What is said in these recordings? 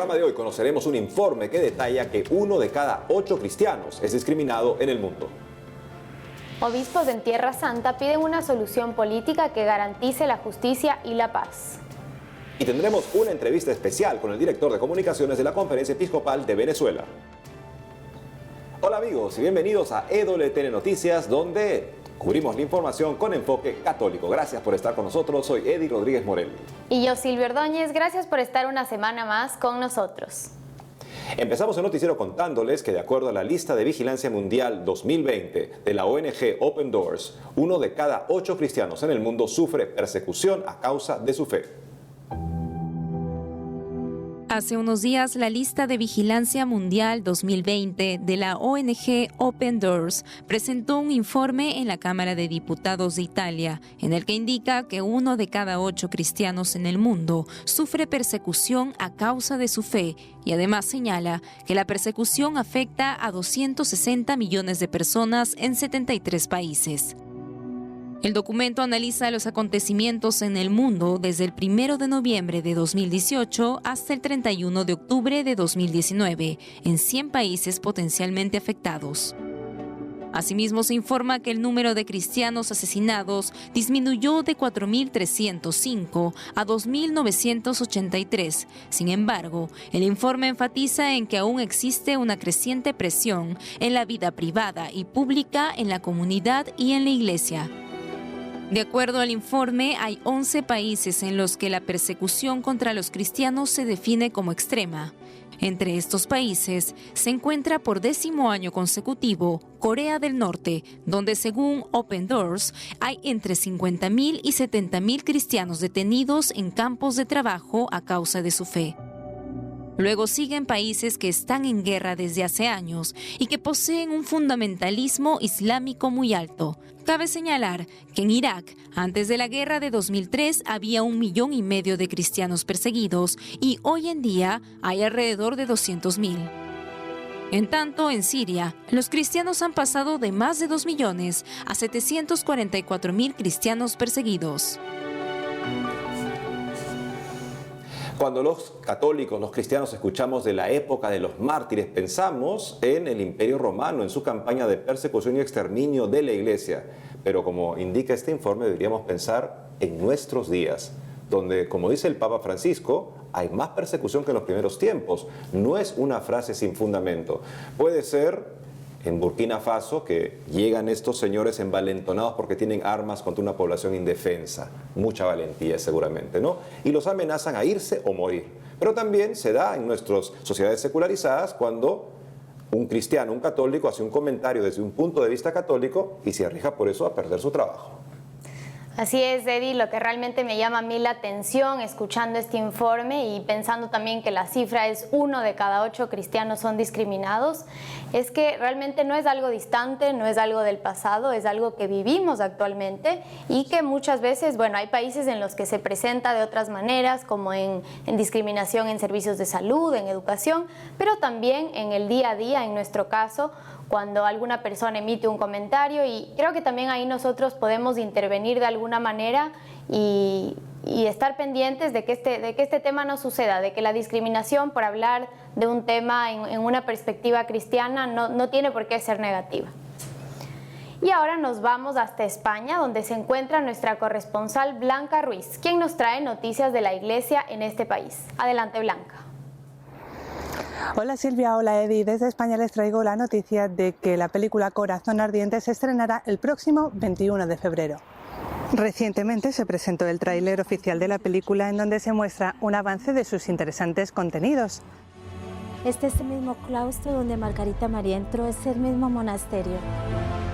programa de hoy conoceremos un informe que detalla que 1 de cada 8 cristianos es discriminado en el mundo. Obispos en Tierra Santa piden una solución política que garantice la justicia y la paz. Y tendremos una entrevista especial con el director de comunicaciones de la Conferencia Episcopal de Venezuela. Hola amigos y bienvenidos a EWTN Noticias, donde cubrimos la información con enfoque católico. Gracias por estar con nosotros. Soy Eddie Rodríguez Morel. Y yo, Silvia Ordóñez. Gracias por estar una semana más con nosotros. Empezamos el noticiero contándoles que de acuerdo a la lista de vigilancia mundial 2020 de la ONG Open Doors, 1 de cada 8 cristianos en el mundo sufre persecución a causa de su fe. Hace unos días, la lista de vigilancia mundial 2020 de la ONG Open Doors presentó un informe en la Cámara de Diputados de Italia, en el que indica que 1 de cada 8 cristianos en el mundo sufre persecución a causa de su fe, y además señala que la persecución afecta a 260 millones de personas en 73 países. El documento analiza los acontecimientos en el mundo desde el 1 de noviembre de 2018 hasta el 31 de octubre de 2019, en 100 países potencialmente afectados. Asimismo, se informa que el número de cristianos asesinados disminuyó de 4.305 a 2.983. Sin embargo, el informe enfatiza en que aún existe una creciente presión en la vida privada y pública, en la comunidad y en la Iglesia. De acuerdo al informe, hay 11 países en los que la persecución contra los cristianos se define como extrema. Entre estos países se encuentra por 10º año consecutivo Corea del Norte, donde según Open Doors hay entre 50.000 y 70.000 cristianos detenidos en campos de trabajo a causa de su fe. Luego siguen países que están en guerra desde hace años y que poseen un fundamentalismo islámico muy alto. Cabe señalar que en Irak, antes de la guerra de 2003, había 1,5 millones de cristianos perseguidos y hoy en día hay alrededor de 200.000. En tanto, en Siria, los cristianos han pasado de más de 2 millones a 744.000 cristianos perseguidos. Cuando los católicos, los cristianos, escuchamos de la época de los mártires, pensamos en el Imperio Romano, en su campaña de persecución y exterminio de la Iglesia. Pero como indica este informe, deberíamos pensar en nuestros días, donde, como dice el Papa Francisco, hay más persecución que en los primeros tiempos. No es una frase sin fundamento. Puede ser en Burkina Faso, que llegan estos señores envalentonados porque tienen armas contra una población indefensa. Mucha valentía seguramente, ¿no? Y los amenazan a irse o morir. Pero también se da en nuestras sociedades secularizadas cuando un cristiano, un católico, hace un comentario desde un punto de vista católico y se arriesga por eso a perder su trabajo. Así es, Eddie, lo que realmente me llama a mí la atención escuchando este informe y pensando también que la cifra es 1 de cada 8 cristianos son discriminados, es que realmente no es algo distante, no es algo del pasado, es algo que vivimos actualmente y que muchas veces, bueno, hay países en los que se presenta de otras maneras, como en discriminación en servicios de salud, en educación, pero también en el día a día, en nuestro caso, cuando alguna persona emite un comentario, y creo que también ahí nosotros podemos intervenir de alguna manera y estar pendientes de que este tema no suceda, de que la discriminación por hablar de un tema en una perspectiva cristiana no tiene por qué ser negativa. Y ahora nos vamos hasta España, donde se encuentra nuestra corresponsal Blanca Ruiz, quien nos trae noticias de la Iglesia en este país. Adelante, Blanca. Hola Silvia, hola Eddie. Desde España les traigo la noticia de que la película Corazón Ardiente se estrenará el próximo 21 de febrero. Recientemente se presentó el tráiler oficial de la película, en donde se muestra un avance de sus interesantes contenidos. Este es el mismo claustro donde Margarita María entró, es el mismo monasterio.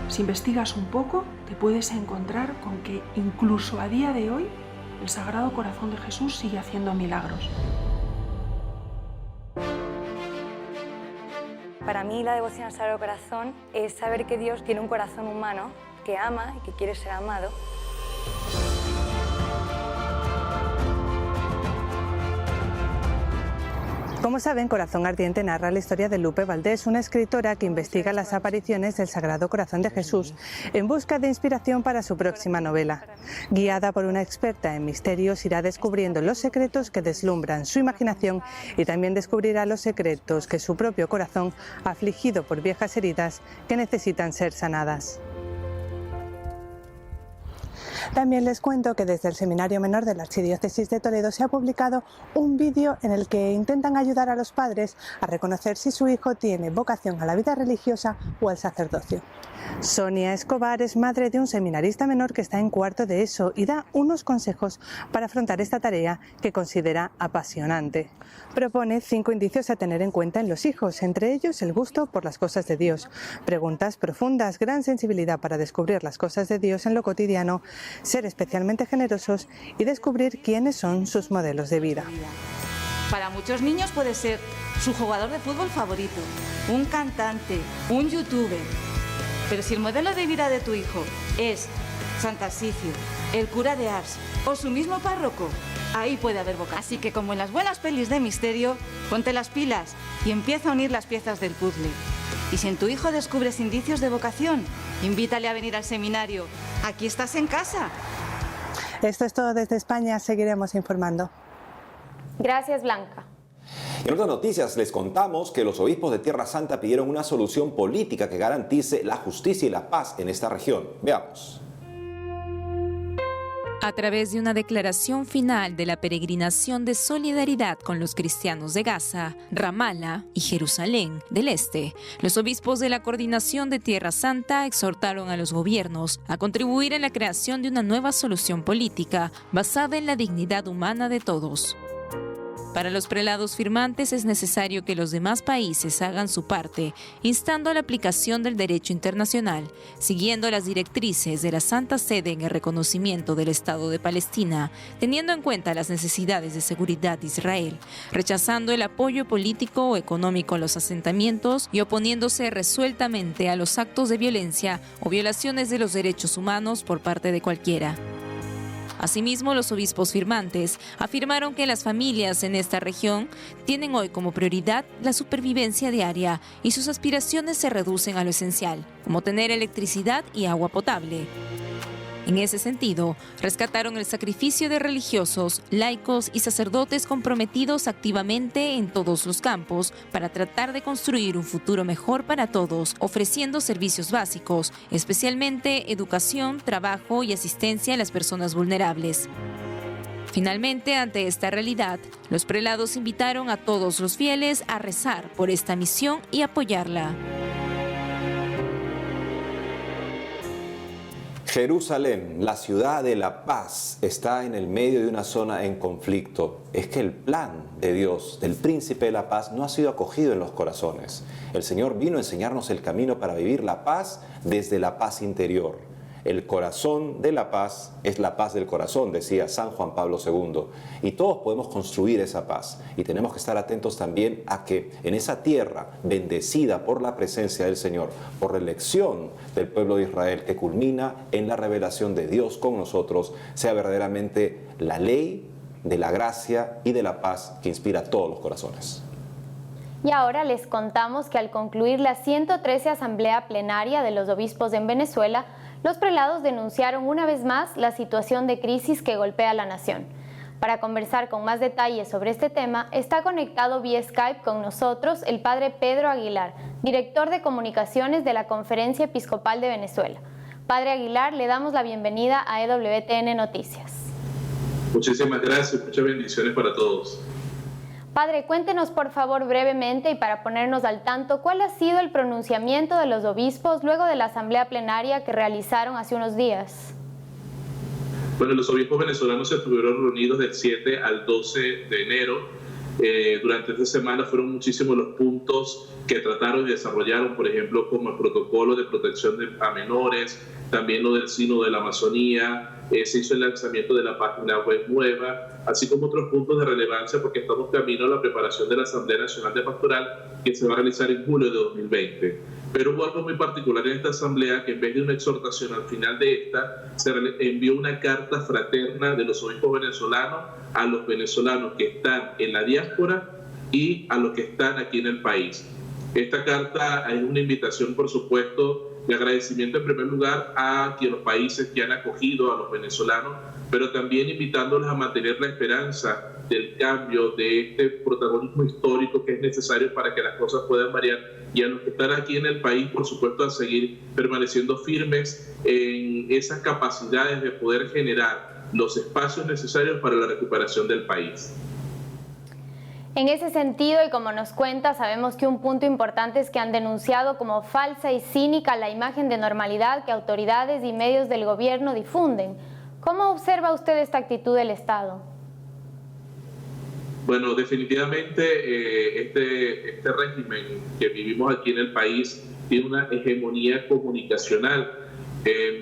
Si investigas un poco, te puedes encontrar con que incluso a día de hoy el Sagrado Corazón de Jesús sigue haciendo milagros. Para mí la devoción al Sagrado Corazón es saber que Dios tiene un corazón humano que ama y que quiere ser amado. Como saben, Corazón Ardiente narra la historia de Lupe Valdés, una escritora que investiga las apariciones del Sagrado Corazón de Jesús en busca de inspiración para su próxima novela. Guiada por una experta en misterios, irá descubriendo los secretos que deslumbran su imaginación y también descubrirá los secretos que su propio corazón ha afligido por viejas heridas que necesitan ser sanadas. También les cuento que desde el Seminario Menor de la Archidiócesis de Toledo se ha publicado un vídeo en el que intentan ayudar a los padres a reconocer si su hijo tiene vocación a la vida religiosa o al sacerdocio. Sonia Escobar es madre de un seminarista menor que está en cuarto de ESO y da unos consejos para afrontar esta tarea que considera apasionante. Propone 5 indicios a tener en cuenta en los hijos, entre ellos el gusto por las cosas de Dios, preguntas profundas, gran sensibilidad para descubrir las cosas de Dios en lo cotidiano, ser especialmente generosos y descubrir quiénes son sus modelos de vida. Para muchos niños puede ser su jugador de fútbol favorito, un cantante, un youtuber. Pero si el modelo de vida de tu hijo es San Tarsicio, el cura de Ars o su mismo párroco, ahí puede haber vocación. Así que como en las buenas pelis de misterio, ponte las pilas y empieza a unir las piezas del puzzle. Y si en tu hijo descubres indicios de vocación, invítale a venir al seminario. Aquí estás en casa. Esto es todo desde España, seguiremos informando. Gracias, Blanca. En otras noticias les contamos que los obispos de Tierra Santa pidieron una solución política que garantice la justicia y la paz en esta región. Veamos. A través de una declaración final de la peregrinación de solidaridad con los cristianos de Gaza, Ramala y Jerusalén del Este, los obispos de la Coordinación de Tierra Santa exhortaron a los gobiernos a contribuir en la creación de una nueva solución política basada en la dignidad humana de todos. Para los prelados firmantes es necesario que los demás países hagan su parte, instando a la aplicación del derecho internacional, siguiendo las directrices de la Santa Sede en el reconocimiento del Estado de Palestina, teniendo en cuenta las necesidades de seguridad de Israel, rechazando el apoyo político o económico a los asentamientos y oponiéndose resueltamente a los actos de violencia o violaciones de los derechos humanos por parte de cualquiera. Asimismo, los obispos firmantes afirmaron que las familias en esta región tienen hoy como prioridad la supervivencia diaria y sus aspiraciones se reducen a lo esencial, como tener electricidad y agua potable. En ese sentido, rescataron el sacrificio de religiosos, laicos y sacerdotes comprometidos activamente en todos los campos para tratar de construir un futuro mejor para todos, ofreciendo servicios básicos, especialmente educación, trabajo y asistencia a las personas vulnerables. Finalmente, ante esta realidad, los prelados invitaron a todos los fieles a rezar por esta misión y apoyarla. Jerusalén, la ciudad de la paz, está en el medio de una zona en conflicto. Es que el plan de Dios, del príncipe de la paz, no ha sido acogido en los corazones. El Señor vino a enseñarnos el camino para vivir la paz desde la paz interior. El corazón de la paz es la paz del corazón, decía San Juan Pablo II. Y todos podemos construir esa paz. Y tenemos que estar atentos también a que en esa tierra bendecida por la presencia del Señor, por la elección del pueblo de Israel, que culmina en la revelación de Dios con nosotros, sea verdaderamente la ley de la gracia y de la paz que inspira a todos los corazones. Y ahora les contamos que al concluir la 113 Asamblea Plenaria de los Obispos en Venezuela, los prelados denunciaron una vez más la situación de crisis que golpea a la nación. Para conversar con más detalles sobre este tema, está conectado vía Skype con nosotros el padre Pedro Aguilar, director de comunicaciones de la Conferencia Episcopal de Venezuela. Padre Aguilar, le damos la bienvenida a EWTN Noticias. Muchísimas gracias, muchas bendiciones para todos. Padre, cuéntenos por favor brevemente y para ponernos al tanto, ¿cuál ha sido el pronunciamiento de los obispos luego de la asamblea plenaria que realizaron hace unos días? Bueno, los obispos venezolanos se estuvieron reunidos del 7 al 12 de enero. Durante esta semana fueron muchísimos los puntos que trataron y desarrollaron, por ejemplo, como el protocolo de protección a menores, también lo del Sínodo de la Amazonía, se hizo el lanzamiento de la página web nueva, así como otros puntos de relevancia porque estamos camino a la preparación de la Asamblea Nacional de Pastoral que se va a realizar en julio de 2020. Pero hubo algo muy particular en esta asamblea que en vez de una exhortación al final de esta, se envió una carta fraterna de los obispos venezolanos a los venezolanos que están en la diáspora y a los que están aquí en el país. Esta carta es una invitación, por supuesto, de agradecimiento en primer lugar a los países que han acogido a los venezolanos, pero también invitándolos a mantener la esperanza del cambio, de este protagonismo histórico que es necesario para que las cosas puedan variar, y a los que están aquí en el país, por supuesto, a seguir permaneciendo firmes en esas capacidades de poder generar los espacios necesarios para la recuperación del país. En ese sentido, y como nos cuenta, sabemos que un punto importante es que han denunciado como falsa y cínica la imagen de normalidad que autoridades y medios del gobierno difunden. ¿Cómo observa usted esta actitud del Estado? Bueno, definitivamente este régimen que vivimos aquí en el país tiene una hegemonía comunicacional.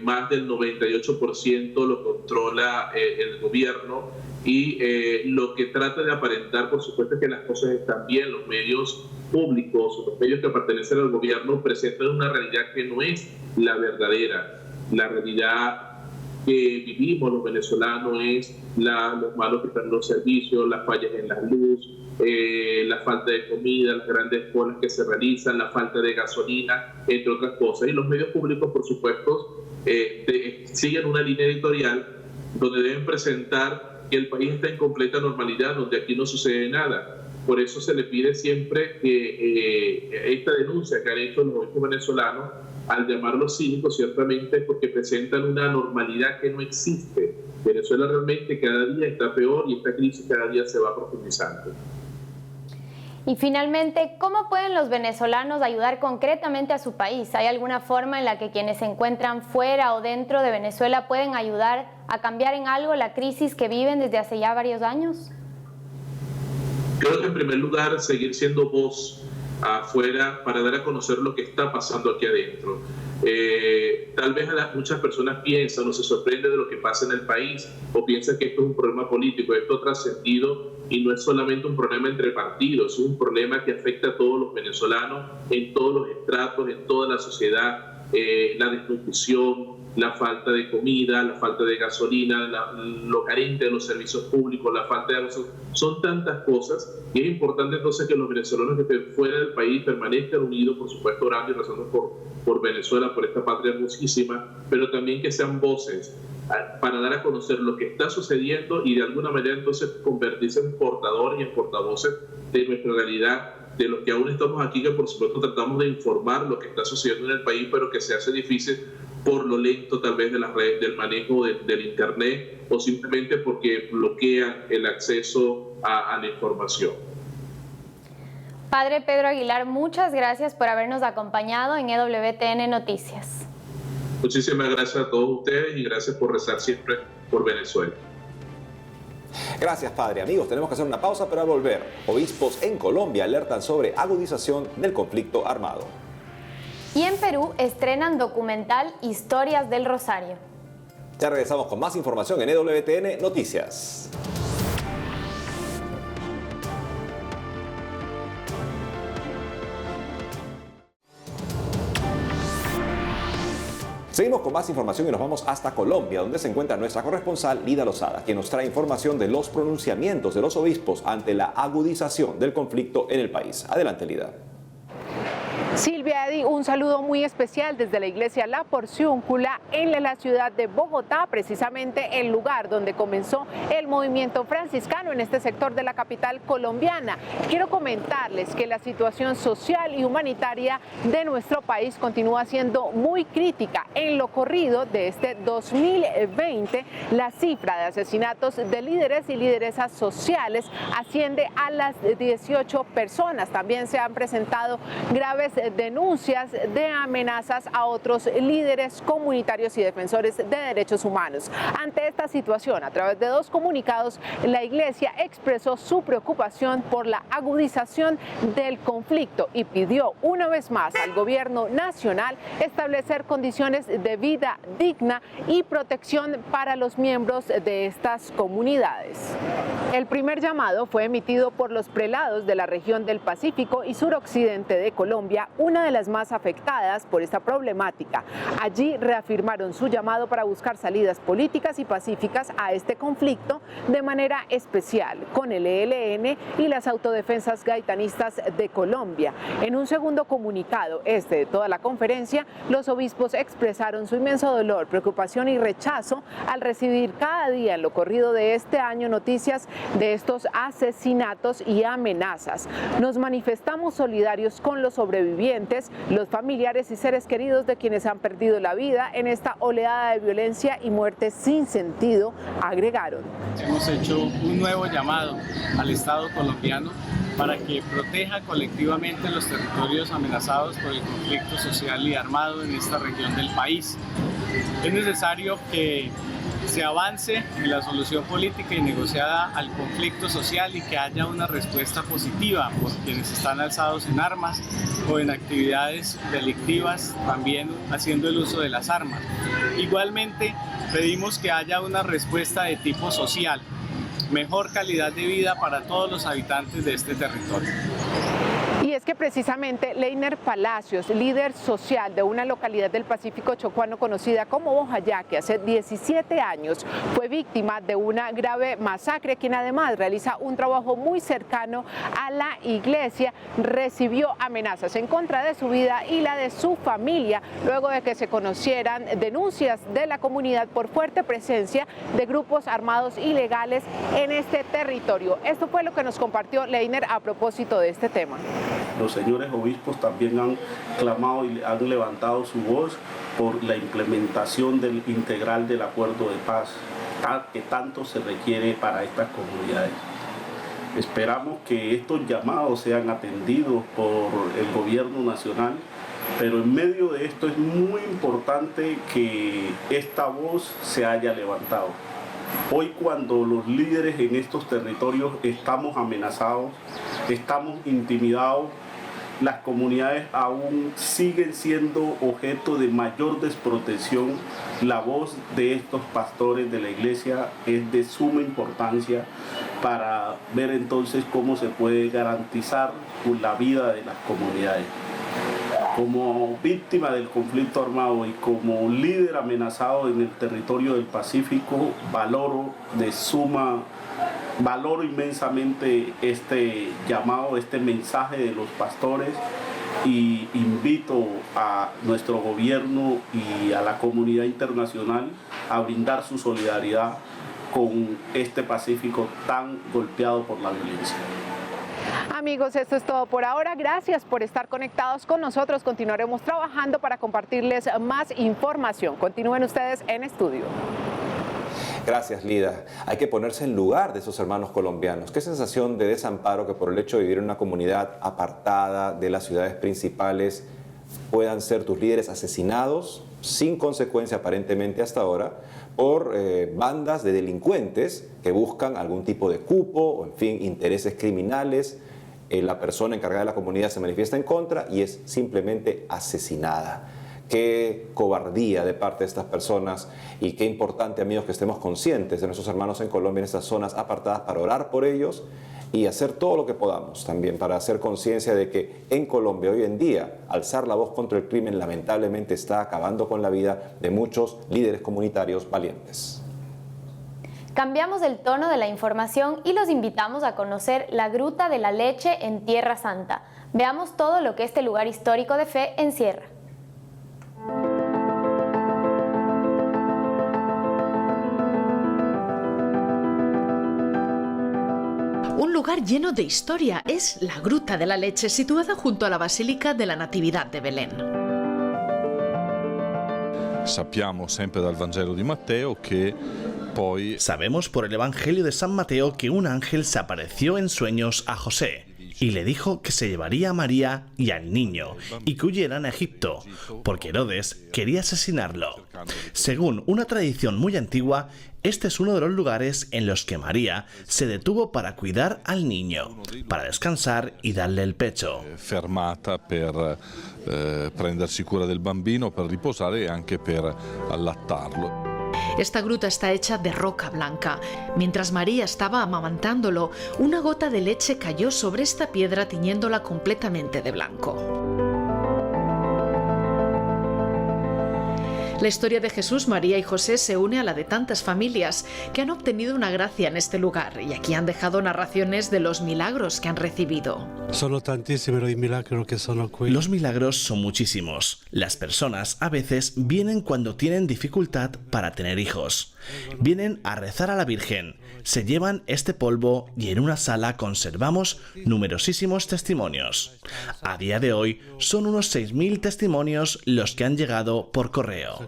Más del 98% lo controla el gobierno, y lo que trata de aparentar, por supuesto, es que las cosas están bien. Los medios públicos, los medios que pertenecen al gobierno, presentan una realidad que no es la verdadera. La realidad que vivimos los venezolanos es los malos que están los servicios, las fallas en la luz, la falta de comida, las grandes colas que se realizan, la falta de gasolina, entre otras cosas. Y los medios públicos, por supuesto, siguen una línea editorial donde deben presentar que el país está en completa normalidad, donde aquí no sucede nada. Por eso se le pide siempre que esta denuncia que han hecho los obispos venezolanos, al llamarlos cínicos, ciertamente porque presentan una normalidad que no existe. Venezuela realmente cada día está peor, y esta crisis cada día se va profundizando. Y finalmente, ¿cómo pueden los venezolanos ayudar concretamente a su país? ¿Hay alguna forma en la que quienes se encuentran fuera o dentro de Venezuela pueden ayudar a cambiar en algo la crisis que viven desde hace ya varios años? Creo que en primer lugar seguir siendo voz afuera para dar a conocer lo que está pasando aquí adentro. Tal vez muchas personas piensan o se sorprenden de lo que pasa en el país, o piensan que esto es un problema político. Esto ha trascendido y no es solamente un problema entre partidos, es un problema que afecta a todos los venezolanos en todos los estratos, en toda la sociedad. La desnutrición, la falta de comida, la falta de gasolina, lo carente de los servicios públicos, la falta de agua, son tantas cosas, y es importante entonces que los venezolanos que estén fuera del país permanezcan unidos, por supuesto orando y rezando por Venezuela, por esta patria hermosísima, pero también que sean voces para dar a conocer lo que está sucediendo, y de alguna manera entonces convertirse en portadores y en portavoces de nuestra realidad, de los que aún estamos aquí, que por supuesto tratamos de informar lo que está sucediendo en el país, pero que se hace difícil por lo lento tal vez de las redes, del manejo del internet, o simplemente porque bloquean el acceso a la información. Padre Pedro Aguilar, muchas gracias por habernos acompañado en EWTN Noticias. Muchísimas gracias a todos ustedes, y gracias por rezar siempre por Venezuela. Gracias, Padre. Amigos, tenemos que hacer una pausa, pero al volver, obispos en Colombia alertan sobre agudización del conflicto armado. Y en Perú estrenan documental Historias del Rosario. Ya regresamos con más información en EWTN Noticias. Seguimos con más información y nos vamos hasta Colombia, donde se encuentra nuestra corresponsal Lida Lozada, quien nos trae información de los pronunciamientos de los obispos ante la agudización del conflicto en el país. Adelante, Lida. Silvia, Eddie, un saludo muy especial desde la iglesia La Porciúncula en la ciudad de Bogotá, precisamente el lugar donde comenzó el movimiento franciscano en este sector de la capital colombiana. Quiero comentarles que la situación social y humanitaria de nuestro país continúa siendo muy crítica. En lo corrido de este 2020, la cifra de asesinatos de líderes y lideresas sociales asciende a las 18 personas. También se han presentado graves denuncias de amenazas a otros líderes comunitarios y defensores de derechos humanos. Ante esta situación, a través de 2 comunicados, la Iglesia expresó su preocupación por la agudización del conflicto y pidió una vez más al gobierno nacional establecer condiciones de vida digna y protección para los miembros de estas comunidades. El primer llamado fue emitido por los prelados de la región del Pacífico y suroccidente de Colombia, una de las más afectadas por esta problemática. Allí reafirmaron su llamado para buscar salidas políticas y pacíficas a este conflicto, de manera especial especial con el ELN y las autodefensas gaitanistas de Colombia. En un segundo comunicado, de toda la conferencia, los obispos expresaron su inmenso dolor, preocupación y rechazo al recibir cada día en lo corrido de este año noticias de estos asesinatos y amenazas. Nos manifestamos solidarios con los sobrevivientes, los familiares y seres queridos de quienes han perdido la vida en esta oleada de violencia y muerte sin sentido, agregaron. Hemos hecho un nuevo llamado al Estado colombiano para que proteja colectivamente los territorios amenazados por el conflicto social y armado en esta región del país. Es necesario que se avance en la solución política y negociada al conflicto social y que haya una respuesta positiva por quienes están alzados en armas o en actividades delictivas, también haciendo el uso de las armas. Igualmente, pedimos que haya una respuesta de tipo social, mejor calidad de vida para todos los habitantes de este territorio. Y es que precisamente Leiner Palacios, líder social de una localidad del Pacífico chocuano conocida como Bojayá, que hace 17 años fue víctima de una grave masacre, quien además realiza un trabajo muy cercano a la iglesia, recibió amenazas en contra de su vida y la de su familia, luego de que se conocieran denuncias de la comunidad por fuerte presencia de grupos armados ilegales en este territorio. Esto fue lo que nos compartió Leiner a propósito de este tema. Los señores obispos también han clamado y han levantado su voz por la implementación integral del acuerdo de paz que tanto se requiere para estas comunidades. Esperamos que estos llamados sean atendidos por el gobierno nacional, pero en medio de esto es muy importante que esta voz se haya levantado. Hoy, cuando los líderes en estos territorios estamos amenazados, estamos intimidados, las comunidades aún siguen siendo objeto de mayor desprotección, la voz de estos pastores de la iglesia es de suma importancia para ver entonces cómo se puede garantizar la vida de las comunidades. Como víctima del conflicto armado y como líder amenazado en el territorio del Pacífico, valoro inmensamente este llamado, este mensaje de los pastores y invito a nuestro gobierno y a la comunidad internacional a brindar su solidaridad con este Pacífico tan golpeado por la violencia. Amigos, esto es todo por ahora. Gracias por estar conectados con nosotros. Continuaremos trabajando para compartirles más información. Continúen ustedes en estudio. Gracias, Lida. Hay que ponerse en lugar de esos hermanos colombianos. Qué sensación de desamparo que por el hecho de vivir en una comunidad apartada de las ciudades principales puedan ser tus líderes asesinados sin consecuencia aparentemente hasta ahora por bandas de delincuentes que buscan algún tipo de cupo o, en fin, intereses criminales. La persona encargada de la comunidad se manifiesta en contra y es simplemente asesinada. Qué cobardía de parte de estas personas y qué importante, amigos, que estemos conscientes de nuestros hermanos en Colombia, en estas zonas apartadas, para orar por ellos y hacer todo lo que podamos también para hacer conciencia de que en Colombia hoy en día alzar la voz contra el crimen lamentablemente está acabando con la vida de muchos líderes comunitarios valientes. Cambiamos el tono de la información y los invitamos a conocer la Gruta de la Leche en Tierra Santa. Veamos todo lo que este lugar histórico de fe encierra. Un lugar lleno de historia es la Gruta de la Leche, situada junto a la Basílica de la Natividad de Belén. Sabemos por el Evangelio de San Mateo que un ángel se apareció en sueños a José y le dijo que se llevaría a María y al niño y que huyeran a Egipto, porque Herodes quería asesinarlo. Según una tradición muy antigua, este es uno de los lugares en los que María se detuvo para cuidar al niño, para descansar y darle el pecho. Fermata per prendersi cura del bambino, per riposare e anche per allattarlo. Esta gruta está hecha de roca blanca. Mientras María estaba amamantándolo, una gota de leche cayó sobre esta piedra tiñéndola completamente de blanco. La historia de Jesús, María y José se une a la de tantas familias que han obtenido una gracia en este lugar y aquí han dejado narraciones de los milagros que han recibido. Los milagros son muchísimos. Las personas a veces vienen cuando tienen dificultad para tener hijos. Vienen a rezar a la Virgen, se llevan este polvo y en una sala conservamos numerosísimos testimonios. A día de hoy son unos 6.000 testimonios los que han llegado por correo.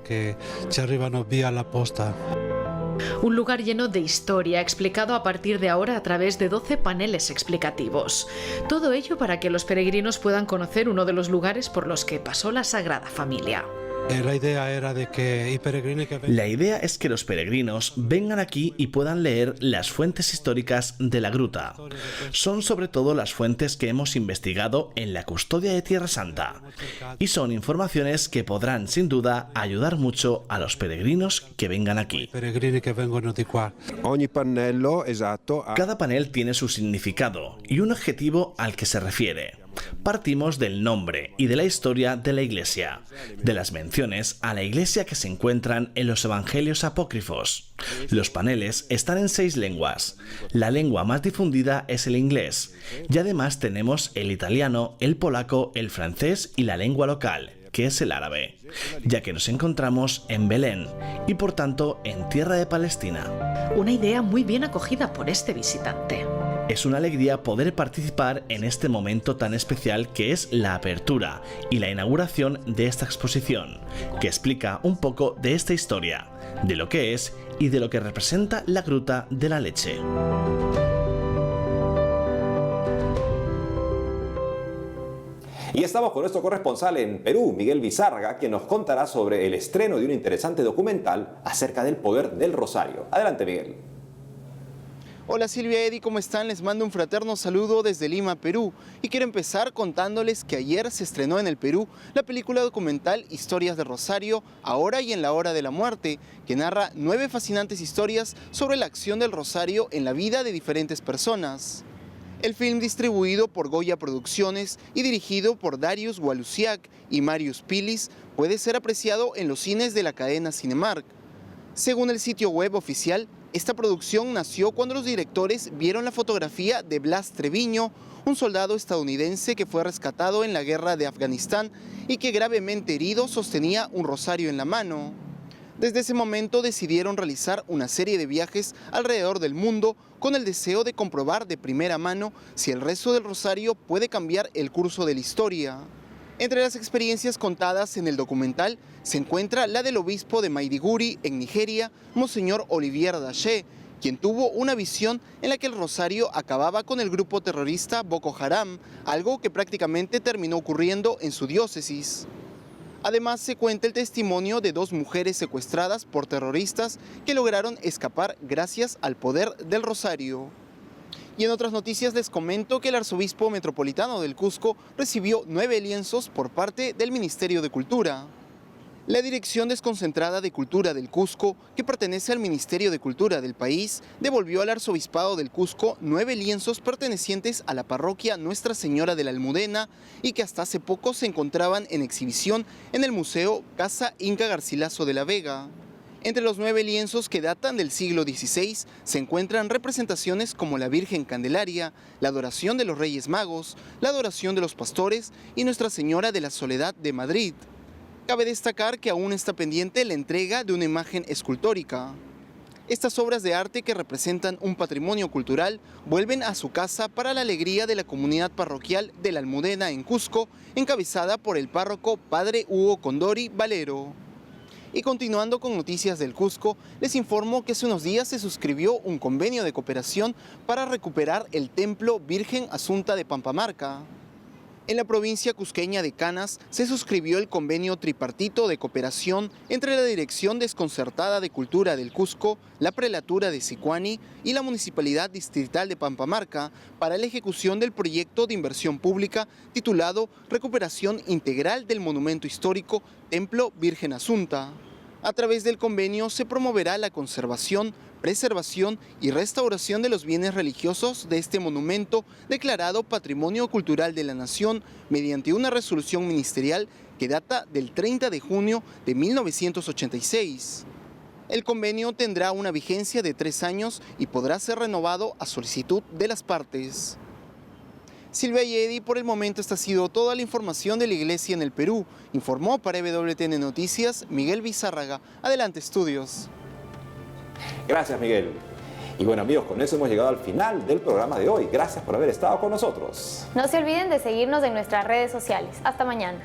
Un lugar lleno de historia, explicado a partir de ahora a través de 12 paneles explicativos. Todo ello para que los peregrinos puedan conocer uno de los lugares por los que pasó la Sagrada Familia. La idea es que los peregrinos vengan aquí y puedan leer las fuentes históricas de la gruta. Son sobre todo las fuentes que hemos investigado en la custodia de Tierra Santa. Y son informaciones que podrán sin duda ayudar mucho a los peregrinos que vengan aquí. Cada panel tiene su significado y un objetivo al que se refiere. Partimos del nombre y de la historia de la Iglesia, de las menciones a la Iglesia que se encuentran en los Evangelios apócrifos. Los paneles están en 6 lenguas. La lengua más difundida es el inglés, y además tenemos el italiano, el polaco, el francés y la lengua local, que es el árabe, ya que nos encontramos en Belén y por tanto en tierra de Palestina. Una idea muy bien acogida por este visitante. Es una alegría poder participar en este momento tan especial que es la apertura y la inauguración de esta exposición, que explica un poco de esta historia, de lo que es y de lo que representa la Gruta de la Leche. Y estamos con nuestro corresponsal en Perú, Miguel Bizarga, quien nos contará sobre el estreno de un interesante documental acerca del poder del rosario. Adelante, Miguel. Hola Silvia, Eddie, ¿cómo están? Les mando un fraterno saludo desde Lima, Perú. Y quiero empezar contándoles que ayer se estrenó en el Perú la película documental Historias de Rosario, ahora y en la hora de la muerte, que narra 9 fascinantes historias sobre la acción del rosario en la vida de diferentes personas. El film, distribuido por Goya Producciones y dirigido por Darius Walusiak y Marius Pilis, puede ser apreciado en los cines de la cadena Cinemark. Según el sitio web oficial, esta producción nació cuando los directores vieron la fotografía de Blas Treviño, un soldado estadounidense que fue rescatado en la guerra de Afganistán y que gravemente herido sostenía un rosario en la mano. Desde ese momento decidieron realizar una serie de viajes alrededor del mundo con el deseo de comprobar de primera mano si el rezo del rosario puede cambiar el curso de la historia. Entre las experiencias contadas en el documental se encuentra la del obispo de Maiduguri, en Nigeria, Monseñor Olivier Daché, quien tuvo una visión en la que el rosario acababa con el grupo terrorista Boko Haram, algo que prácticamente terminó ocurriendo en su diócesis. Además, se cuenta el testimonio de 2 mujeres secuestradas por terroristas que lograron escapar gracias al poder del rosario. Y en otras noticias les comento que el arzobispo metropolitano del Cusco recibió 9 lienzos por parte del Ministerio de Cultura. La Dirección Desconcentrada de Cultura del Cusco, que pertenece al Ministerio de Cultura del país, devolvió al arzobispado del Cusco 9 lienzos pertenecientes a la parroquia Nuestra Señora de la Almudena y que hasta hace poco se encontraban en exhibición en el Museo Casa Inca Garcilaso de la Vega. Entre los 9 lienzos que datan del siglo XVI se encuentran representaciones como la Virgen Candelaria, la Adoración de los Reyes Magos, la Adoración de los Pastores y Nuestra Señora de la Soledad de Madrid. Cabe destacar que aún está pendiente la entrega de una imagen escultórica. Estas obras de arte, que representan un patrimonio cultural, vuelven a su casa para la alegría de la comunidad parroquial de la Almudena en Cusco, encabezada por el párroco Padre Hugo Condori Valero. Y continuando con noticias del Cusco, les informo que hace unos días se suscribió un convenio de cooperación para recuperar el templo Virgen Asunta de Pampamarca. En la provincia cusqueña de Canas se suscribió el convenio tripartito de cooperación entre la Dirección Desconcertada de Cultura del Cusco, la Prelatura de Sicuani y la Municipalidad Distrital de Pampamarca para la ejecución del proyecto de inversión pública titulado Recuperación Integral del Monumento Histórico Templo Virgen Asunta. A través del convenio se promoverá la conservación, preservación y restauración de los bienes religiosos de este monumento declarado Patrimonio Cultural de la Nación mediante una resolución ministerial que data del 30 de junio de 1986. El convenio tendrá una vigencia de 3 años y podrá ser renovado a solicitud de las partes. Silvia y Eddie, por el momento esta ha sido toda la información de la Iglesia en el Perú. Informó para EWTN Noticias Miguel Bizárraga. Adelante, estudios. Gracias, Miguel. Y bueno, amigos, con eso hemos llegado al final del programa de hoy. Gracias por haber estado con nosotros. No se olviden de seguirnos en nuestras redes sociales. Hasta mañana.